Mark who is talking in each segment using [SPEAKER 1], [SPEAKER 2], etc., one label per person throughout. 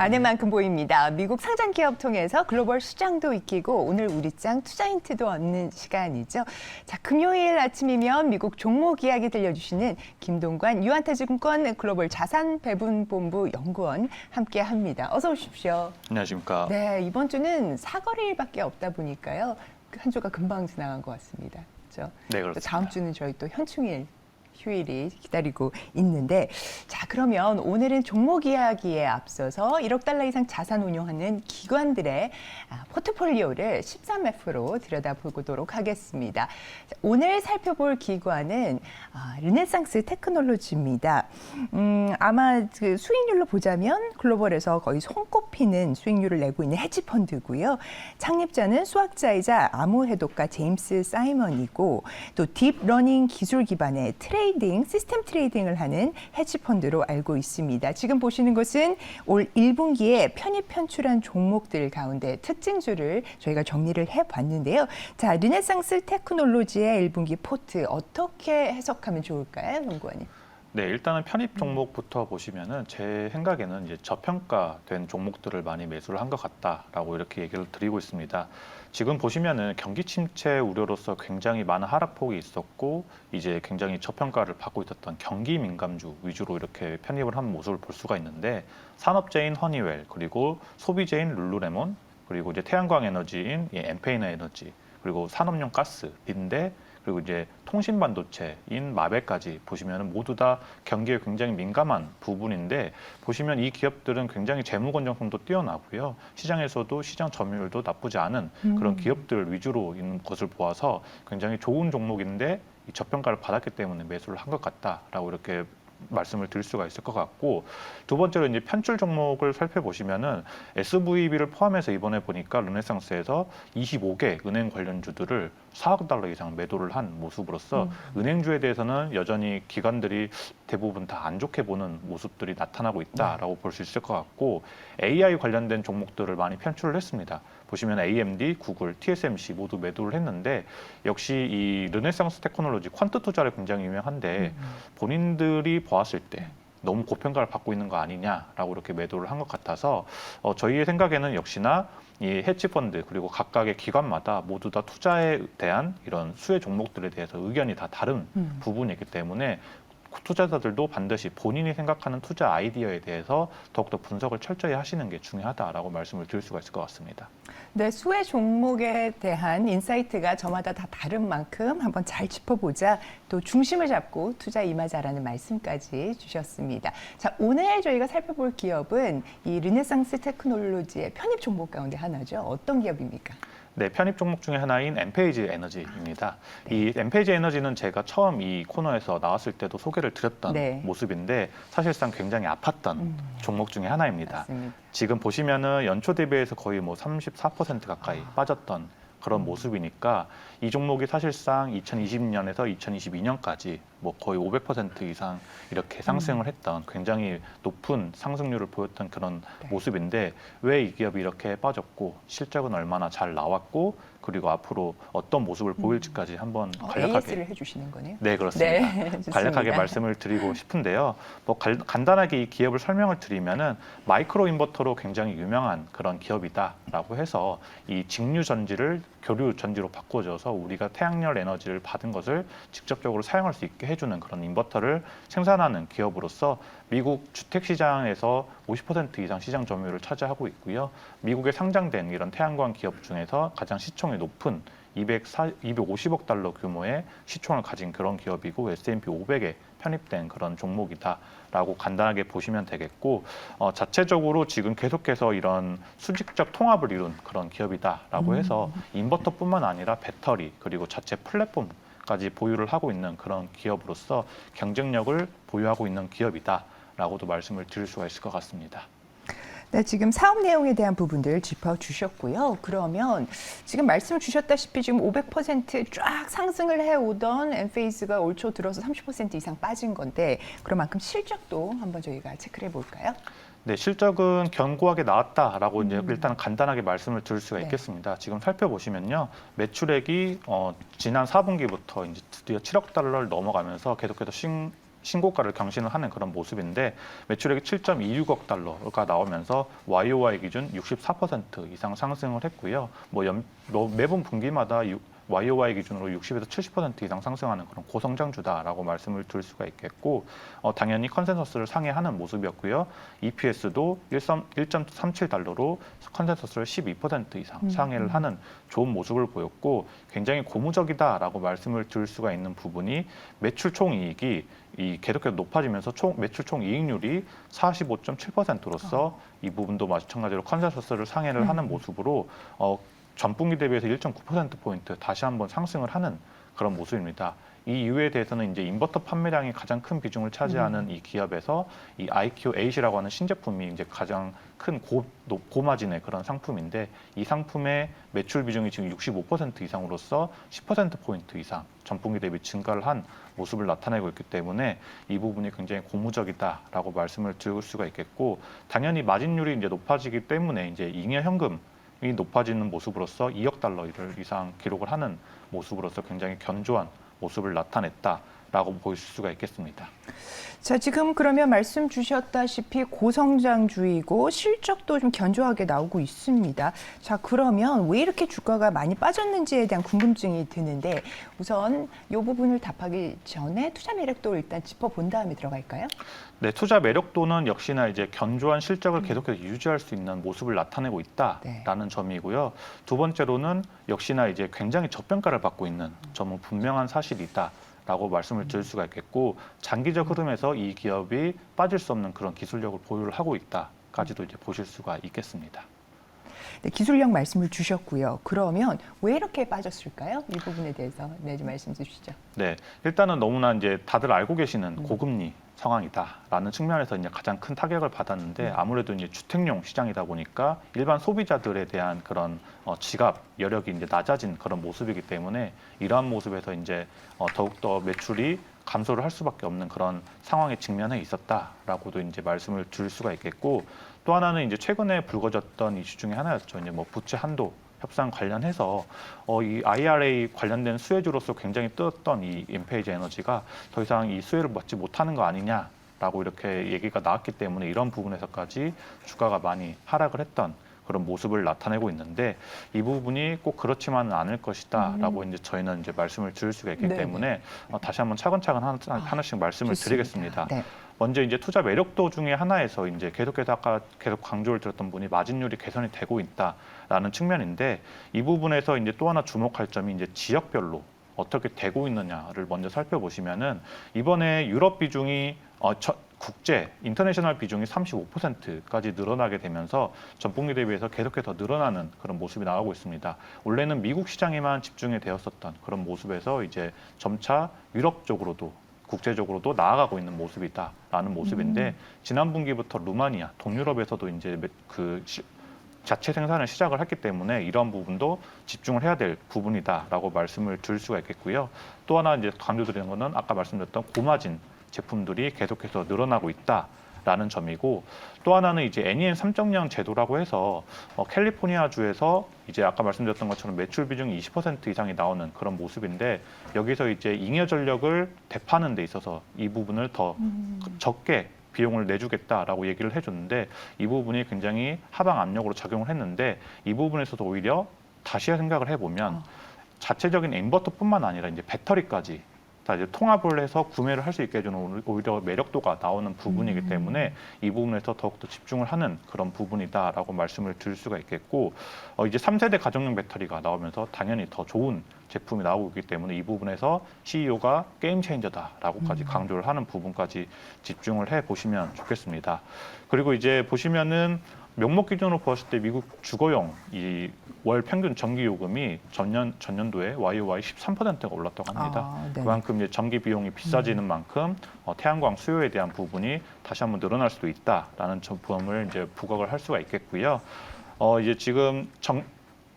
[SPEAKER 1] 아내만큼 보입니다. 미국 상장 기업 통해서 글로벌 시장도 익히고 오늘 우리장 투자 힌트도 얻는 시간이죠. 자, 금요일 아침이면 미국 종목 이야기 들려주시는 김동관 유한타증권 글로벌 자산 배분본부 연구원 함께합니다. 어서 오십시오.
[SPEAKER 2] 안녕하십니까.
[SPEAKER 1] 네, 이번 주는 사거리일밖에 없다 보니까요. 한 주가 금방 지나간 것 같습니다. 그렇죠?
[SPEAKER 2] 네, 그렇습니다.
[SPEAKER 1] 다음 주는 저희 또 현충일 휴일이 기다리고 있는데, 자, 그러면 오늘은 종목 이야기에 앞서서 1억 달러 이상 자산 운용하는 기관들의 포트폴리오를 13F로 들여다보도록 하겠습니다. 자, 오늘 살펴볼 기관은 르네상스 테크놀로지입니다. 아마 그 수익률로 보자면 글로벌에서 거의 손꼽히는 수익률을 내고 있는 헤지펀드고요. 창립자는 수학자이자 암호해독가 제임스 사이먼이고, 또 딥러닝 기술 기반의 시스템 트레이딩을 하는 헤지펀드로 알고 있습니다. 지금 보시는 것은 올 1분기에 편입 편출한 종목들 가운데 특징주를 저희가 정리를 해봤는데요. 자, 르네상스 테크놀로지의 1분기 포트 어떻게 해석하면 좋을까요, 연구원님?
[SPEAKER 2] 네, 일단은 편입 종목부터 보시면은 제 생각에는 이제 저평가된 종목들을 많이 매수를 한 것 같다라고 이렇게 얘기를 드리고 있습니다. 지금 보시면은 경기 침체 우려로서 굉장히 많은 하락폭이 있었고 이제 굉장히 저평가를 받고 있었던 경기 민감주 위주로 이렇게 편입을 한 모습을 볼 수가 있는데, 산업재인 허니웰, 그리고 소비재인 룰루레몬, 그리고 이제 태양광 에너지인 엔페이나 에너지, 그리고 산업용 가스, 빈대, 그리고 이제 통신 반도체인 마벨까지 보시면 모두 다 경기에 굉장히 민감한 부분인데, 보시면 이 기업들은 굉장히 재무 건전성도 뛰어나고요. 시장에서도 시장 점유율도 나쁘지 않은 그런 기업들 위주로 있는 것을 보아서 굉장히 좋은 종목인데 이 저평가를 받았기 때문에 매수를 한 것 같다라고 이렇게 말씀을 드릴 수가 있을 것 같고, 두 번째로 이제 편출 종목을 살펴보시면은 SVB를 포함해서 이번에 보니까 르네상스에서 25개 은행 관련주들을 4억 달러 이상 매도를 한 모습으로서 은행주에 대해서는 여전히 기관들이 대부분 다 안 좋게 보는 모습들이 나타나고 있다라고 볼 수 있을 것 같고, AI 관련된 종목들을 많이 편출을 했습니다. 보시면 AMD, 구글, TSMC 모두 매도를 했는데, 역시 이 르네상스 테크놀로지 퀀트 투자를 굉장히 유명한데 본인들이 보았을 때 너무 고평가를 받고 있는 거 아니냐라고 이렇게 매도를 한 것 같아서 저희의 생각에는 역시나 이 헤지펀드 그리고 각각의 기관마다 모두 다 투자에 대한 이런 수혜 종목들에 대해서 의견이 다 다른 부분이기 때문에 투자자들도 반드시 본인이 생각하는 투자 아이디어에 대해서 더욱더 분석을 철저히 하시는 게 중요하다라고 말씀을 드릴 수가 있을 것 같습니다.
[SPEAKER 1] 네, 수혜 종목에 대한 인사이트가 저마다 다 다른 만큼 한번 잘 짚어보자, 또 중심을 잡고 투자 임하자라는 말씀까지 주셨습니다. 자, 오늘 저희가 살펴볼 기업은 이 르네상스 테크놀로지의 편입 종목 가운데 하나죠. 어떤 기업입니까?
[SPEAKER 2] 네, 편입 종목 중에 하나인 엔페이지 에너지입니다. 이 엔페이지 에너지는 제가 처음 이 코너에서 나왔을 때도 소개를 드렸던 모습인데 사실상 굉장히 아팠던 종목 중에 하나입니다.
[SPEAKER 1] 맞습니다.
[SPEAKER 2] 지금 보시면은 연초 대비해서 거의 뭐 34% 가까이 빠졌던 그런 모습이니까 이 종목이 사실상 2020년에서 2022년까지 뭐 거의 500% 이상 이렇게 상승을 했던 굉장히 높은 상승률을 보였던 그런 모습인데, 왜 이 기업이 이렇게 빠졌고 실적은 얼마나 잘 나왔고 그리고 앞으로 어떤 모습을 보일지까지 한번 간략하게
[SPEAKER 1] AS를 해주시는 거네요.
[SPEAKER 2] 네, 그렇습니다.
[SPEAKER 1] 네,
[SPEAKER 2] 간략하게 말씀을 드리고 싶은데요. 뭐 간단하게 이 기업을 설명을 드리면은 마이크로 인버터로 굉장히 유명한 그런 기업이다라고 해서 이 직류 전지를 교류 전지로 바꿔줘서 우리가 태양열 에너지를 받은 것을 직접적으로 사용할 수 있게 해주는 그런 인버터를 생산하는 기업으로서 미국 주택 시장에서 50% 이상 시장 점유율을 차지하고 있고요. 미국에 상장된 이런 태양광 기업 중에서 가장 시총이 높은 250억 달러 규모의 시총을 가진 그런 기업이고 S&P 500에 편입된 그런 종목이다라고 간단하게 보시면 되겠고, 자체적으로 지금 계속해서 이런 수직적 통합을 이룬 그런 기업이다라고 해서 인버터뿐만 아니라 배터리 그리고 자체 플랫폼까지 보유를 하고 있는 그런 기업으로서 경쟁력을 보유하고 있는 기업이다라고도 말씀을 드릴 수가 있을 것 같습니다.
[SPEAKER 1] 네, 지금 사업 내용에 대한 부분들 짚어주셨고요. 그러면 지금 말씀을 주셨다시피 지금 500%쫙 상승을 해오던 엔페이스가 올 초 들어서 30% 이상 빠진 건데, 그만큼 실적도 한번 저희가 체크를 해볼까요?
[SPEAKER 2] 네, 실적은 견고하게 나왔다라고 이제 일단 간단하게 말씀을 드릴 수가 있겠습니다. 지금 살펴보시면요, 매출액이 지난 4분기부터 이제 드디어 7억 달러를 넘어가면서 계속해서 신고가를 경신을 하는 그런 모습인데 매출액이 7.26억 달러가 나오면서 YOY 기준 64% 이상 상승을 했고요. 뭐 매분 분기마다 YOY 기준으로 60에서 70% 이상 상승하는 그런 고성장주다라고 말씀을 드릴 수가 있겠고 당연히 컨센서스를 상회하는 모습이었고요. EPS도 1.37달러로 컨센서스를 12% 이상 상회를 하는 좋은 모습을 보였고 굉장히 고무적이다라고 말씀을 드릴 수가 있는 부분이 매출 총이익이 계속해서 높아지면서 매출 총이익률이 45.7%로서 이 부분도 마찬가지로 컨센서스를 상회를 하는 모습으로 전분기 대비해서 1.9%포인트 다시 한번 상승을 하는 그런 모습입니다. 이 이유에 대해서는 이제 인버터 판매량이 가장 큰 비중을 차지하는 이 기업에서 이 IQ8이라고 하는 신제품이 이제 가장 큰 고마진의 그런 상품인데 이 상품의 매출 비중이 지금 65% 이상으로서 10%포인트 이상 전분기 대비 증가를 한 모습을 나타내고 있기 때문에 이 부분이 굉장히 고무적이다라고 말씀을 드릴 수가 있겠고 당연히 마진율이 이제 높아지기 때문에 이제 잉여 현금 이 높아지는 모습으로서 2억 달러 이상 기록을 하는 모습으로서 굉장히 견조한 모습을 나타냈다라고 보실 수가 있겠습니다.
[SPEAKER 1] 자, 지금 그러면 말씀 주셨다시피 고성장주이고 실적도 좀 견조하게 나오고 있습니다. 자, 그러면 왜 이렇게 주가가 많이 빠졌는지에 대한 궁금증이 드는데 우선 이 부분을 답하기 전에 투자 매력도 일단 짚어본 다음에 들어갈까요?
[SPEAKER 2] 네, 투자 매력도는 역시나 이제 견조한 실적을 계속해서 유지할 수 있는 모습을 나타내고 있다라는 점이고요. 두 번째로는 역시나 이제 굉장히 저평가를 받고 있는 점은 분명한 사실이다. 라고 말씀을 드릴 수가 있겠고 장기적 흐름에서 이 기업이 빠질 수 없는 그런 기술력을 보유를 하고 있다까지도 이제 보실 수가 있겠습니다.
[SPEAKER 1] 네, 기술력 말씀을 주셨고요. 그러면 왜 이렇게 빠졌을까요? 이 부분에 대해서 좀 말씀 주시죠.
[SPEAKER 2] 네, 일단은 너무나 이제 다들 알고 계시는 고금리 상황이다라는 측면에서 이제 가장 큰 타격을 받았는데 아무래도 이제 주택용 시장이다 보니까 일반 소비자들에 대한 그런 지갑 여력이 이제 낮아진 그런 모습이기 때문에 이러한 모습에서 이제 더욱더 매출이 감소를 할 수밖에 없는 그런 상황에 직면해 있었다라고도 이제 말씀을 드릴 수가 있겠고 또 하나는 이제 최근에 불거졌던 이슈 중에 하나였죠. 이제 뭐 부채 한도 협상 관련해서 이 IRA 관련된 수혜주로서 굉장히 뜨었던 이 엔페이지 에너지가 더 이상 이 수혜를 받지 못하는 거 아니냐라고 이렇게 얘기가 나왔기 때문에 이런 부분에서까지 주가가 많이 하락을 했던 그런 모습을 나타내고 있는데 이 부분이 꼭 그렇지만은 않을 것이다라고 이제 저희는 이제 말씀을 드릴 수가 있기 때문에 다시 한번 차근차근 하나씩 말씀을 드리겠습니다.
[SPEAKER 1] 네.
[SPEAKER 2] 먼저 이제 투자 매력도 중에 하나에서 이제 계속해서 아까 계속 강조를 드렸던 분이 마진율이 개선이 되고 있다라는 측면인데 이 부분에서 이제 또 하나 주목할 점이 이제 지역별로 어떻게 되고 있느냐를 먼저 살펴보시면은 이번에 유럽 비중이 국제 인터내셔널 비중이 35%까지 늘어나게 되면서 전분기 대비해서 계속해서 늘어나는 그런 모습이 나오고 있습니다. 원래는 미국 시장에만 집중이 되었었던 그런 모습에서 이제 점차 유럽 쪽으로도 국제적으로도 나아가고 있는 모습이다라는 모습인데 지난 분기부터 루마니아, 동유럽에서도 이제 자체 생산을 시작을 했기 때문에 이런 부분도 집중을 해야 될 부분이다라고 말씀을 드릴 수가 있겠고요. 또 하나 이제 강조드리는 거는 아까 말씀드렸던 고마진 제품들이 계속해서 늘어나고 있다라는 점이고 또 하나는 이제 NEM 3.0 제도라고 해서 캘리포니아 주에서 이제 아까 말씀드렸던 것처럼 매출 비중이 20% 이상이 나오는 그런 모습인데 여기서 이제 잉여 전력을 대파하는 데 있어서 이 부분을 더 적게 비용을 내주겠다라고 얘기를 해줬는데 이 부분이 굉장히 하방 압력으로 작용을 했는데 이 부분에서도 오히려 다시 생각을 해보면 자체적인 인버터뿐만 아니라 이제 배터리까지 다 이제 통합을 해서 구매를 할 수 있게 해주는 오히려 매력도가 나오는 부분이기 때문에 이 부분에서 더욱더 집중을 하는 그런 부분이다라고 말씀을 드릴 수가 있겠고 이제 3세대 가정용 배터리가 나오면서 당연히 더 좋은 제품이 나오고 있기 때문에 이 부분에서 CEO가 게임 체인저다라고까지 강조를 하는 부분까지 집중을 해 보시면 좋겠습니다. 그리고 이제 보시면은 명목 기준으로 보았을 때 미국 주거용 이 월 평균 전기 요금이 전년도에 YOY 13%가 올랐다고 합니다. 그만큼 이제 전기 비용이 비싸지는 만큼 태양광 수요에 대한 부분이 다시 한번 늘어날 수도 있다라는 점을 이제 부각을 할 수가 있겠고요. 이제 지금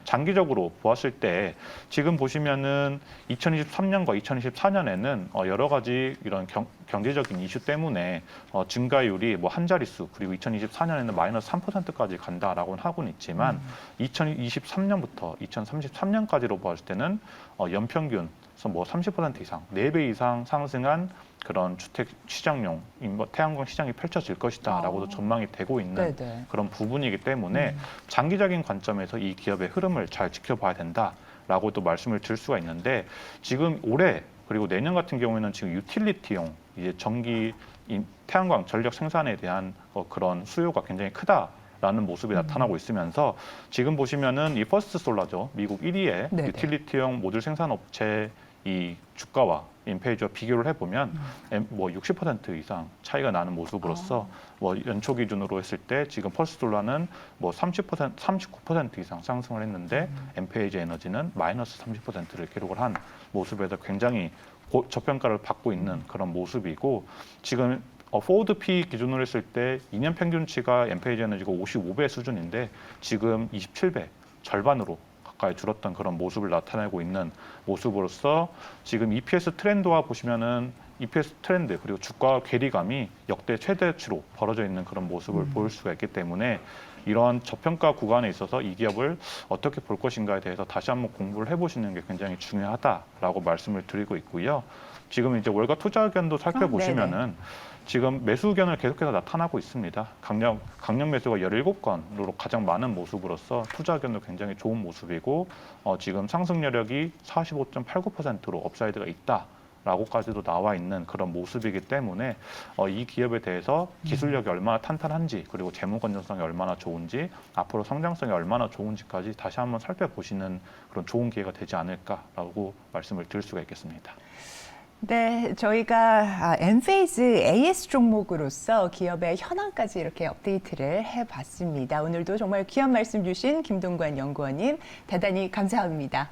[SPEAKER 2] 장기적으로 보았을 때 지금 보시면은 2023년과 2024년에는 여러 가지 이런 경제적인 이슈 때문에 증가율이 뭐 한 자릿수 그리고 2024년에는 마이너스 3%까지 간다라고는 하고는 있지만 2023년부터 2033년까지로 보았을 때는 연평균 뭐 30% 이상, 4배 이상 상승한 그런 주택 시장용 태양광 시장이 펼쳐질 것이다라고도 전망이 되고 있는
[SPEAKER 1] 네네.
[SPEAKER 2] 그런 부분이기 때문에 장기적인 관점에서 이 기업의 흐름을 잘 지켜봐야 된다라고도 말씀을 드릴 수가 있는데, 지금 올해 그리고 내년 같은 경우에는 지금 유틸리티용 이제 전기 태양광 전력 생산에 대한 그런 수요가 굉장히 크다라는 모습이 나타나고 있으면서, 지금 보시면은 이 퍼스트 솔라죠, 미국 1위의
[SPEAKER 1] 네네.
[SPEAKER 2] 유틸리티용 모듈 생산 업체 이 주가와 인페이지와 비교를 해보면 뭐 60% 이상 차이가 나는 모습으로서 뭐 연초 기준으로 했을 때 지금 퍼스트 솔라는 뭐 30%, 39% 이상 상승을 했는데 엔페이지 에너지는 마이너스 30%를 기록을 한 모습에서 굉장히 저평가를 받고 있는 그런 모습이고, 지금 포워드 P 기준으로 했을 때 2년 평균치가 엔페이지 에너지가 55배 수준인데 지금 27배, 절반으로 가까이 줄었던 그런 모습을 나타내고 있는 모습으로서, 지금 EPS 트렌드와 보시면은 EPS 트렌드 그리고 주가 괴리감이 역대 최대치로 벌어져 있는 그런 모습을 보일 수가 있기 때문에, 이러한 저평가 구간에 있어서 이 기업을 어떻게 볼 것인가에 대해서 다시 한번 공부를 해보시는 게 굉장히 중요하다라고 말씀을 드리고 있고요. 지금 이제 월가 투자 의견도 살펴보시면은 지금 매수 의견을 계속해서 나타나고 있습니다. 강력 매수가 17건으로 가장 많은 모습으로서 투자 의견도 굉장히 좋은 모습이고, 지금 상승 여력이 45.89%로 업사이드가 있다라고까지도 나와 있는 그런 모습이기 때문에 이 기업에 대해서 기술력이 얼마나 탄탄한지, 그리고 재무 건전성이 얼마나 좋은지, 앞으로 성장성이 얼마나 좋은지까지 다시 한번 살펴보시는 그런 좋은 기회가 되지 않을까라고 말씀을 드릴 수가 있겠습니다.
[SPEAKER 1] 네, 저희가 엔페이즈 AS 종목으로서 기업의 현황까지 이렇게 업데이트를 해봤습니다. 오늘도 정말 귀한 말씀 주신 김동관 연구원님 대단히 감사합니다.